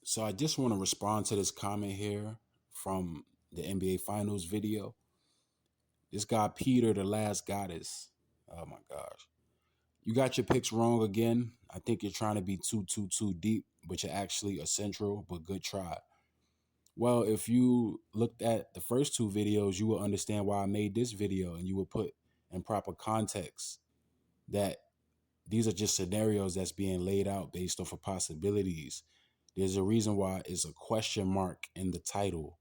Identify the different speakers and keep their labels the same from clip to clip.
Speaker 1: So I just want to respond to this comment here from the NBA Finals video. This guy Peter, the last goddess. Oh my gosh. You got your picks wrong again. I think you're trying to be too deep, but you're actually a central, but good try. Well, if you looked at the first two videos, you will understand why I made this video and you will put in proper context that these are just scenarios that's being laid out based off of possibilities. There's a reason why it's a question mark in the title.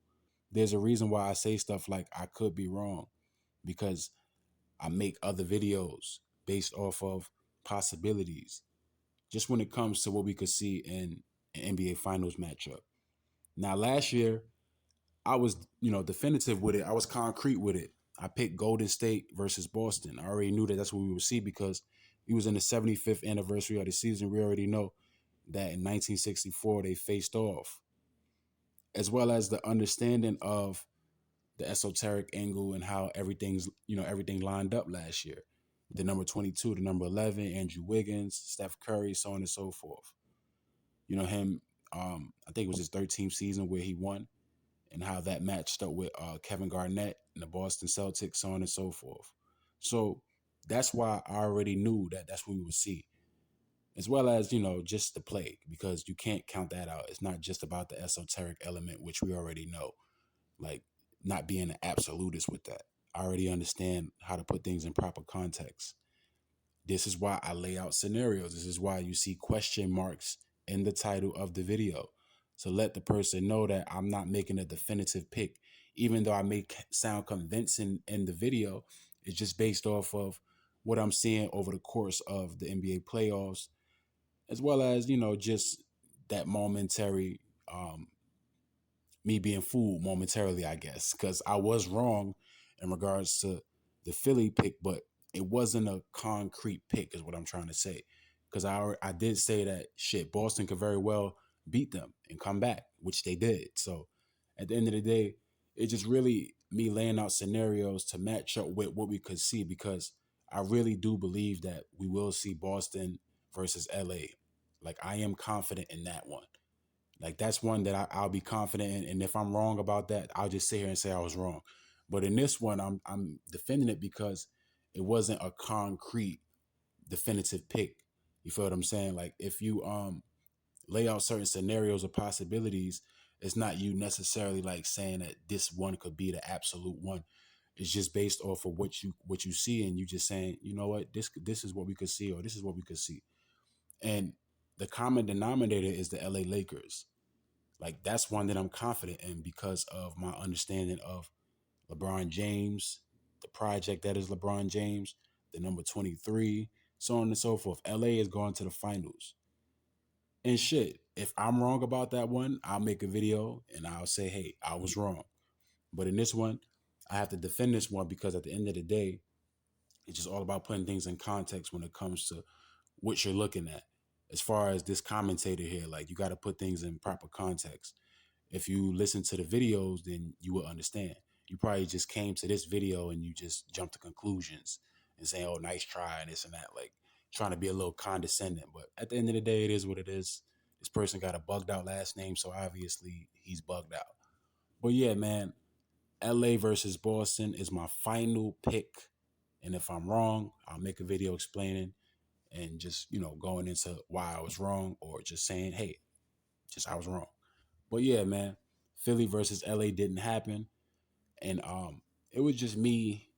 Speaker 1: There's a reason why I say stuff like I could be wrong because I make other videos based off of possibilities. Just when it comes to what we could see in an NBA Finals matchup. Now, last year, I was, definitive with it. I was concrete with it. I picked Golden State versus Boston. I already knew that that's what we would see because it was in the 75th anniversary of the season. We already know that in 1964 they faced off, as well as the understanding of the esoteric angle and how everything lined up last year. The number 22, the number 11, Andrew Wiggins, Steph Curry, so on and so forth. Him, I think it was his 13th season where he won and how that matched up with Kevin Garnett and the Boston Celtics, so on and so forth. So that's why I already knew that that's what we would see, as well as, just the play, because you can't count that out. It's not just about the esoteric element, which we already know, like not being an absolutist with that. I already understand how to put things in proper context. This is why I lay out scenarios. This is why you see question marks in the title of the video to let the person know that I'm not making a definitive pick. Even though I may sound convincing in the video, it's just based off of what I'm seeing over the course of the NBA playoffs, as well as, just that momentary, me being fooled momentarily, I guess, because I was wrong in regards to the Philly pick, but it wasn't a concrete pick, is what I'm trying to say. Because I did say that shit, Boston could very well beat them and come back, which they did. So at the end of the day, it's just really me laying out scenarios to match up with what we could see, because I really do believe that we will see Boston versus LA. Like, I am confident in that one. Like, that's one that I'll be confident in, and if I'm wrong about that, I'll just sit here and say I was wrong. But in this one, I'm defending it because it wasn't a concrete, definitive pick. You feel what I'm saying? Like, if you lay out certain scenarios or possibilities, it's not you necessarily like saying that this one could be the absolute one. It's just based off of what you see, and you just saying, you know what, this is what we could see, or this is what we could see. And the common denominator is the LA Lakers. Like, that's one that I'm confident in because of my understanding of LeBron James, the project that is LeBron James, the number 23, so on and so forth. LA is going to the finals. And shit, if I'm wrong about that one, I'll make a video and I'll say, hey, I was wrong. But in this one, I have to defend this one because at the end of the day, it's just all about putting things in context when it comes to what you're looking at. As far as this commentator here, like, you got to put things in proper context. If you listen to the videos, then you will understand. You probably just came to this video and you just jumped to conclusions and saying, oh, nice try and this and that, like trying to be a little condescending. But at the end of the day, it is what it is. This person got a bugged out last name, so obviously he's bugged out. But yeah, man, LA versus Boston is my final pick. And if I'm wrong, I'll make a video explaining and just, going into why I was wrong, or just saying, hey, just I was wrong. But yeah, man, Philly versus LA didn't happen. And it was just me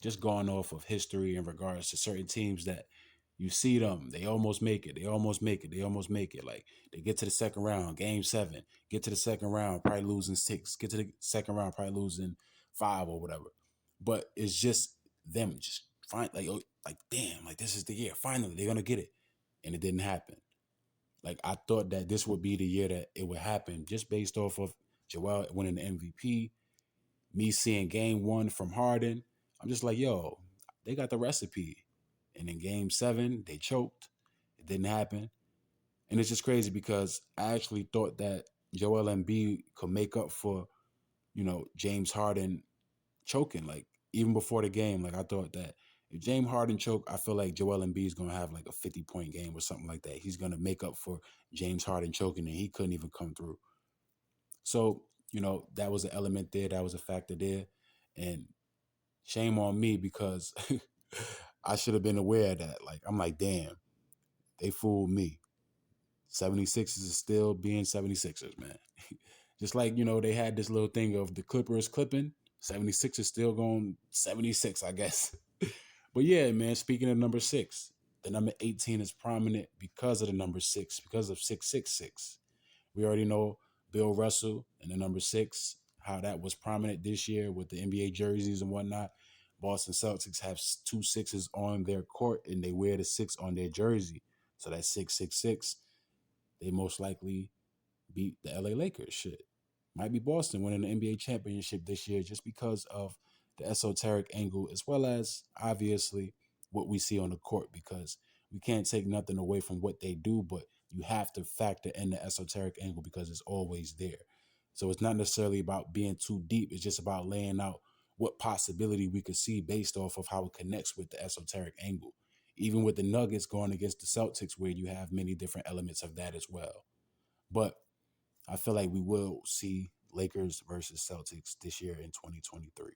Speaker 1: just going off of history in regards to certain teams that you see them, they almost make it, they almost make it, they almost make it. Like, they get to the second round, game 7, get to the second round, probably losing 6, get to the second round, probably losing 5 or whatever. But it's just them just find like damn, like this is the year. Finally, they're gonna get it. And it didn't happen. Like, I thought that this would be the year that it would happen, just based off of Joel winning the MVP, me seeing game 1 from Harden. I'm just like, yo, they got the recipe. And in game 7, they choked. It didn't happen. And it's just crazy because I actually thought that Joel Embiid could make up for, James Harden choking. Like, even before the game, like, I thought that If James Harden choke, I feel like Joel Embiid is gonna have like a 50-point game or something like that. He's gonna make up for James Harden choking, and he couldn't even come through. So that was an element there. That was a factor there, and shame on me because I should have been aware of that. Like I'm like, damn, they fooled me. 76ers is still being 76ers, man. Just like, they had this little thing of the Clippers clipping, 76ers still going 76, I guess. But yeah, man, speaking of number 6, the number 18 is prominent because of the number 6, because of 666. We already know Bill Russell and the number 6, how that was prominent this year with the NBA jerseys and whatnot. Boston Celtics have 2 sixes on their court and they wear the 6 on their jersey. So that's 666. They most likely beat the LA Lakers. Shit. Might be Boston winning the NBA championship this year just because of the esoteric angle, as well as obviously what we see on the court, because we can't take nothing away from what they do, but you have to factor in the esoteric angle because it's always there. So it's not necessarily about being too deep. It's just about laying out what possibility we could see based off of how it connects with the esoteric angle. Even with the Nuggets going against the Celtics, where you have many different elements of that as well. But I feel like we will see Lakers versus Celtics this year in 2023.